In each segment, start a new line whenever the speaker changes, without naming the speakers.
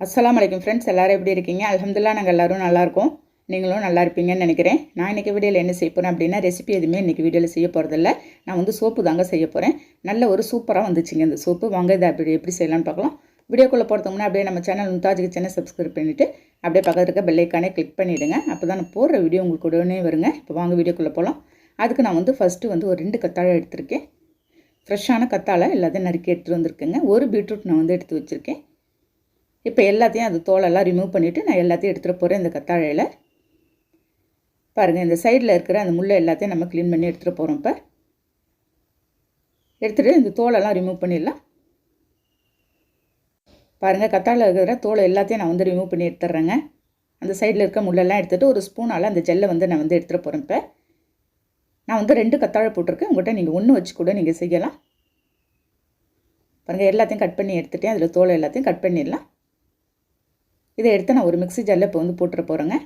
அஸ்ஸலாமு அலைக்கும் ஃப்ரெண்ட்ஸ், எல்லோரும் எப்படி இருக்கீங்க? அல்ஹம்துலில்லாஹ் நாங்கள் எல்லோரும் நல்லாயிருக்கோம். நீங்களும் நல்லா இருப்பீங்கன்னு நினைக்கிறேன். நான் இன்றைக்கி வீடியோவில் என்ன செய்ய போகிறேன் அப்படின்னா, ரெசிபி எதுவுமே இன்றைக்கி வீடியோவில் செய்ய போகிறதில்ல. நான் வந்து சோப்பு தாங்க செய்ய போகிறேன். நல்ல ஒரு சூப்பராக வந்துச்சுங்க இந்த சோப்பு. வாங்க இதை எப்படி செய்யலாம்னு பார்க்கலாம். வீடியோக்குள்ளே போகிறதுக்கு அப்படியே நம்ம சேனல் மும்தாஜ் கிச்சனை சப்ஸ்கிரைப் பண்ணிவிட்டு அப்படியே பக்கத்தில் இருக்க பெல் ஐக்கானே கிளிக் பண்ணிவிடுங்க. அப்போ தான் நான் போடுற வீடியோ உங்களுக்கு உடனே வருங்க. இப்போ வாங்க வீடியோக்குள்ளே போகலாம். அதுக்கு நான் வந்து ஃபஸ்ட்டு வந்து ஒரு 2 கத்தாழை எடுத்திருக்கேன். ஃப்ரெஷ்ஷான கத்தாழை எல்லாத்தையும் நறுக்கி எடுத்துகிட்டு வந்திருக்கேங்க. ஒரு பீட்ரூட் நான் வந்து எடுத்து வச்சுருக்கேன். இப்போ எல்லாத்தையும் அது தோலெல்லாம் ரிமூவ் பண்ணிவிட்டு நான் எல்லாத்தையும் எடுத்துகிட்டு போகிறேன். இந்த கத்தாழையில் பாருங்கள், இந்த சைடில் இருக்கிற அந்த முள்ளை எல்லாத்தையும் நம்ம க்ளீன் பண்ணி எடுத்துகிட்டு போகிறோம். இப்போ எடுத்துகிட்டு இந்த தோலெல்லாம் ரிமூவ் பண்ணிடலாம். பாருங்கள், கத்தாழை இருக்கிற தோலை எல்லாத்தையும் நான் வந்து ரிமூவ் பண்ணி எடுத்துட்றேங்க. அந்த சைடில் இருக்க முள்ளெல்லாம் எடுத்துகிட்டு ஒரு ஸ்பூனால் அந்த ஜெல்லை வந்து நான் வந்து எடுத்துகிட்டு போகிறேன். இப்போ நான் வந்து 2 கத்தாழை போட்டிருக்கேன். உங்கள்கிட்ட நீங்கள் 1 வச்சு கூட நீங்கள் செய்யலாம். பாருங்கள், எல்லாத்தையும் கட் பண்ணி எடுத்துகிட்டேன். அதில் தோலை எல்லாத்தையும் கட் பண்ணிடலாம். இதை எடுத்து நான் ஒரு மிக்ஸி ஜாரில் இப்போ வந்து போட்டுற போகிறேங்க.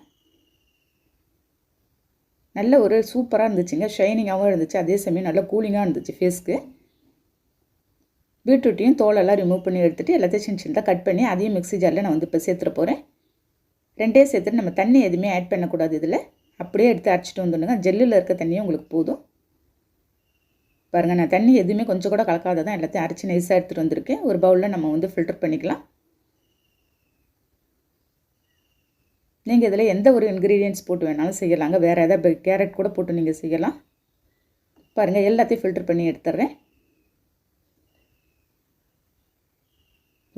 நல்ல ஒரு சூப்பராக இருந்துச்சுங்க. ஷைனிங்காகவும் இருந்துச்சு, அதே சமயம் நல்லா கூலிங்காக இருந்துச்சு ஃபேஸ்க்கு. பீட்ரூட்டையும் தோலெல்லாம் ரிமூவ் பண்ணி எடுத்துகிட்டு எல்லாத்தையும் சின்ன சின்னதாக கட் பண்ணி அதையும் மிக்ஸி ஜாரில் நான் வந்து இப்போ சேர்த்துட போகிறேன். 2 சேர்த்துட்டு நம்ம தண்ணி எதுவுமே ஆட் பண்ணக்கூடாது. இதில் அப்படியே எடுத்து அரைச்சிட்டு வந்துடுங்க. ஜெல்லில் இருக்க தண்ணியும் உங்களுக்கு போதும். பாருங்கள், நான் தண்ணி எதுவுமே கொஞ்சம் கூட கலக்காத தான் எல்லாத்தையும் அரைச்சி நைஸாக எடுத்துகிட்டு வந்திருக்கேன். ஒரு பவுலில் நம்ம வந்து ஃபில்டர் பண்ணிக்கலாம். நீங்கள் இதில் எந்த ஒரு இன்க்ரீடியன்ட்ஸ் போட்டு வேணாலும் செய்யலாங்க. வேறு எதாவது கேரட் கூட போட்டு நீங்கள் செய்யலாம். பாருங்கள், எல்லாத்தையும் ஃபில்டர் பண்ணி எடுத்துட்றேன்.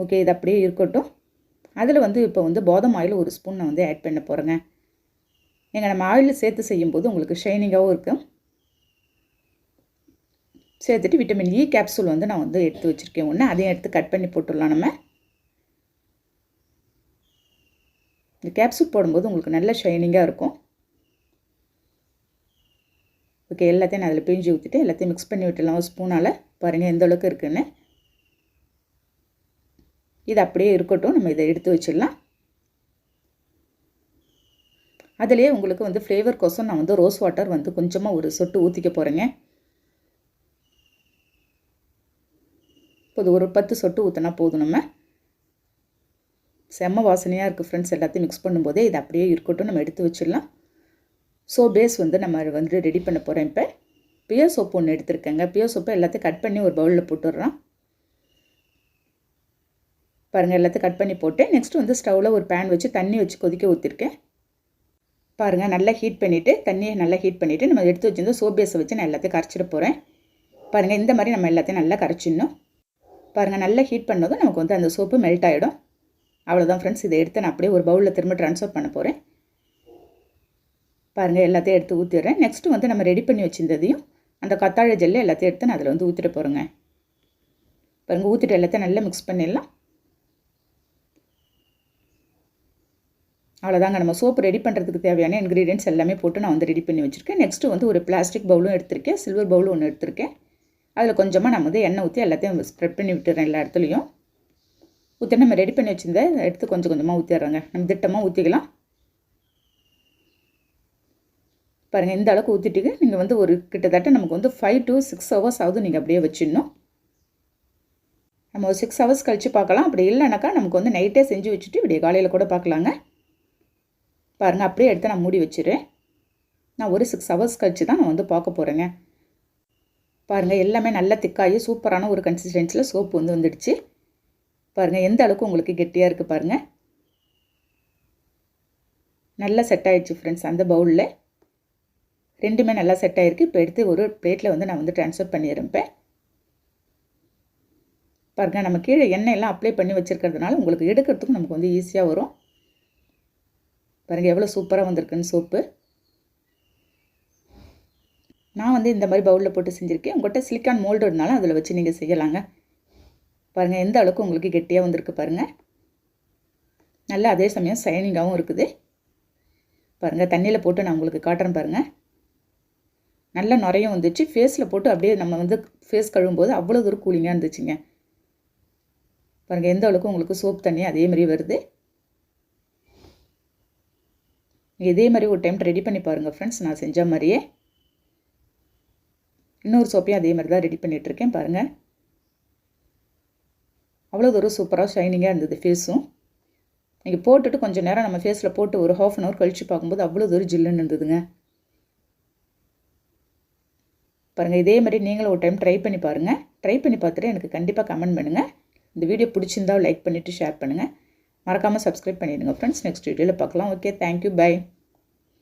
ஓகே, இது அப்படியே இருக்கட்டும். அதில் வந்து இப்போ வந்து பாதாம் ஆயில் 1 ஸ்பூன் நான் வந்து ஆட் பண்ண போகிறேங்க. நம்ம ஆயில் சேர்த்து செய்யும்போது உங்களுக்கு ஷைனிங்காகவும் இருக்கும். சேர்த்துட்டு விட்டமின் இ கேப்சூல் வந்து நான் வந்து எடுத்து வச்சுருக்கேன் ஒன்று. அதையும் எடுத்து கட் பண்ணி போட்டுடலாம் நம்ம. இந்த கேப்சூல் போடும்போது உங்களுக்கு நல்ல ஷைனிங்காக இருக்கும். ஓகே, எல்லாத்தையும் நான் அதில் பிழிஞ்சு ஊற்றிட்டு எல்லாத்தையும் மிக்ஸ் பண்ணி விட்டுடலாம் ஒரு ஸ்பூனால். பாருங்கள் எந்த அளவுக்கு இருக்குன்னு. இது அப்படியே இருக்கட்டும். நம்ம இதை எடுத்து வச்சிடலாம். அதிலே உங்களுக்கு வந்து ஃப்ளேவர் கோசம் நான் வந்து ரோஸ் வாட்டர் வந்து கொஞ்சமாக ஒரு சொட்டு ஊற்றிக்க போகிறேங்க. இப்போது ஒரு 10 சொட்டு ஊற்றினா போதும். நம்ம செம்ம வாசனையாக இருக்குது ஃப்ரெண்ட்ஸ். எல்லாத்தையும் மிக்ஸ் பண்ணும்போதே இது அப்படியே இருக்கட்டும். நம்ம எடுத்து வச்சிடலாம். பேஸ் வந்து நம்ம வந்து ரெடி பண்ண போகிறேன். இப்போ பியர் சோப்பு ஒன்று எடுத்துருக்கேங்க. பியர் சோப்பை எல்லாத்தையும் கட் பண்ணி ஒரு பவுலில் போட்டுடுறோம். பாருங்கள், எல்லாத்தையும் கட் பண்ணி போட்டு நெக்ஸ்ட்டு வந்து ஸ்டவ்வில் ஒரு பேன் வச்சு தண்ணி வச்சு கொதிக்க ஊற்றிருக்கேன். பாருங்கள், நல்லா ஹீட் பண்ணிவிட்டு தண்ணியை நல்லா ஹீட் பண்ணிவிட்டு நம்ம எடுத்து வச்சுருந்த சோப் பேஸை வச்சு நான் எல்லாத்தையும் கரைச்சிட போகிறேன். பாருங்கள், இந்த மாதிரி நம்ம எல்லாத்தையும் நல்லா கரைச்சிடணும். பாருங்கள், நல்லா ஹீட் பண்ணதும் நமக்கு வந்து அந்த சோப்பு மெல்ட் ஆகிடும். அவ்வளோதான் ஃப்ரெண்ட்ஸ். இதை எடுத்து நான் அப்படியே ஒரு பவுலில் திரும்ப ட்ரான்ஸ்ஃபர் பண்ண போகிறேன். பாருங்கள், எல்லாத்தையும் எடுத்து ஊற்றிடுறேன். நெக்ஸ்ட்டு வந்து நம்ம ரெடி பண்ணி வச்சுருந்ததையும் அந்த கத்தாழை ஜெல்லை எல்லாத்தையும் எடுத்து நான் அதில் வந்து ஊற்றிட போகிறேங்க. பாருங்கள், ஊற்றிட்டு எல்லாத்தையும் நல்லா மிக்ஸ் பண்ணிடலாம். அவ்வளோதாங்க. நம்ம சோப்பு ரெடி பண்ணுறதுக்கு தேவையான இன்க்ரீடியன்ட்ஸ் எல்லாமே போட்டு நான் வந்து ரெடி பண்ணி வச்சுருக்கேன். நெக்ஸ்ட்டு வந்து ஒரு பிளாஸ்டிக் பவுலும் எடுத்திருக்கேன். சில்வர் பவுலும் ஒன்று எடுத்திருக்கேன். அதில் கொஞ்சமாக நம்ம வந்து எண்ணெய் ஊற்றி எல்லாத்தையும் ஸ்ப்ரெட் பண்ணி விட்டுறேன். எல்லா இடத்துலையும் ஊற்றி நம்ம ரெடி பண்ணி வச்சுருந்த எடுத்து கொஞ்சம் கொஞ்சமாக ஊற்றிடுறோங்க. நம்ம திட்டமாக ஊற்றிக்கலாம். பாருங்கள், இந்த அளவுக்கு ஊற்றிட்டு நீங்கள் வந்து ஒரு கிட்டத்தட்ட நமக்கு வந்து 5 to 6 hours ஆகுது. நீங்கள் அப்படியே வச்சிடணும். நம்ம ஒரு 6 hours கழித்து பார்க்கலாம். அப்படி இல்லைனாக்கா நமக்கு வந்து நைட்டே செஞ்சு வச்சுட்டு இப்படி காலையில் கூட பார்க்கலாங்க. பாருங்கள், அப்படியே எடுத்து நான் மூடி வச்சுருவேன். நான் ஒரு 6 hours கழித்து தான் நான் வந்து பார்க்க போகிறேங்க. பாருங்கள், எல்லாமே நல்லா திக்காகி சூப்பரான ஒரு கன்சிஸ்டன்சியில் சோப்பு வந்து வந்துடுச்சு. பாருங்கள், எந்த அளவுக்கு உங்களுக்கு கெட்டியாக இருக்குது பாருங்கள். நல்லா செட் ஆகிடுச்சு ஃப்ரெண்ட்ஸ். அந்த பவுலில் ரெண்டுமே நல்லா செட் ஆகிருக்கு. இப்போ எடுத்து ஒரு பிளேட்டில் வந்து நான் வந்து ட்ரான்ஸ்ஃபர் பண்ணிடுறேன். இப்போ பாருங்கள், நம்ம கீழே எண்ணெயெல்லாம் அப்ளை பண்ணி வச்சுருக்கிறதுனால உங்களுக்கு எடுக்கிறதுக்கும் நமக்கு வந்து ஈஸியாக வரும். பாருங்கள், எவ்வளோ சூப்பராக வந்திருக்குன்னு சோப்பு. நான் வந்து இந்த மாதிரி பவுலில் போட்டு செஞ்சுருக்கேன். உங்கள்கிட்ட சிலிக்கான் மோல்டு இருந்தாலும் அதில் வச்சு நீங்கள் செய்யலாங்க. பாருங்கள், எந்த அளவுக்கு உங்களுக்கு கெட்டியாக வந்திருக்கு பாருங்கள். நல்லா அதே சமயம் ஷைனிங்காகவும் இருக்குது. பாருங்கள், தண்ணியில் போட்டு நான் உங்களுக்கு காட்டுறேன் பாருங்கள். நல்லா நிறைய வந்துச்சு. ஃபேஸில் போட்டு அப்படியே நம்ம வந்து ஃபேஸ் கழுவும்போது அவ்வளோ தூரம் கூலிங்காக இருந்துச்சுங்க. பாருங்கள், எந்த அளவுக்கு உங்களுக்கு சோப் தண்ணி அதே மாதிரி வருது. இதே மாதிரி ஒரு டைம் ரெடி பண்ணி பாருங்கள் ஃப்ரெண்ட்ஸ். நான் செஞ்ச மாதிரியே இன்னொரு சோப்பையும் அதே மாதிரி தான் ரெடி பண்ணிகிட்ருக்கேன். பாருங்கள், அவ்வளோ தூரம் சூப்பராக ஷைனிங்காக இருந்தது ஃபேஸும். நீங்கள் போட்டுட்டு கொஞ்சம் நேரம் நம்ம ஃபேஸில் போட்டு ஒரு ½ அன் ஹவர் கழித்து பார்க்கும்போது அவ்வளோ ஒரு ஜில்லுன்னு இருந்ததுங்க. பாருங்கள், இதே மாதிரி நீங்களும் ஒரு டைம் ட்ரை பண்ணி பாருங்கள். ட்ரை பண்ணி பார்த்துட்டு எனக்கு கண்டிப்பாக கமெண்ட் பண்ணுங்கள். இந்த வீடியோ பிடிச்சிருந்தால் லைக் பண்ணிவிட்டு ஷேர் பண்ணுங்கள். மறக்காமல் சப்ஸ்கிரைப் பண்ணிவிடுங்க ஃப்ரெண்ட்ஸ். நெக்ஸ்ட் வீடியோவில் பார்க்கலாம். Okay, thank you, by.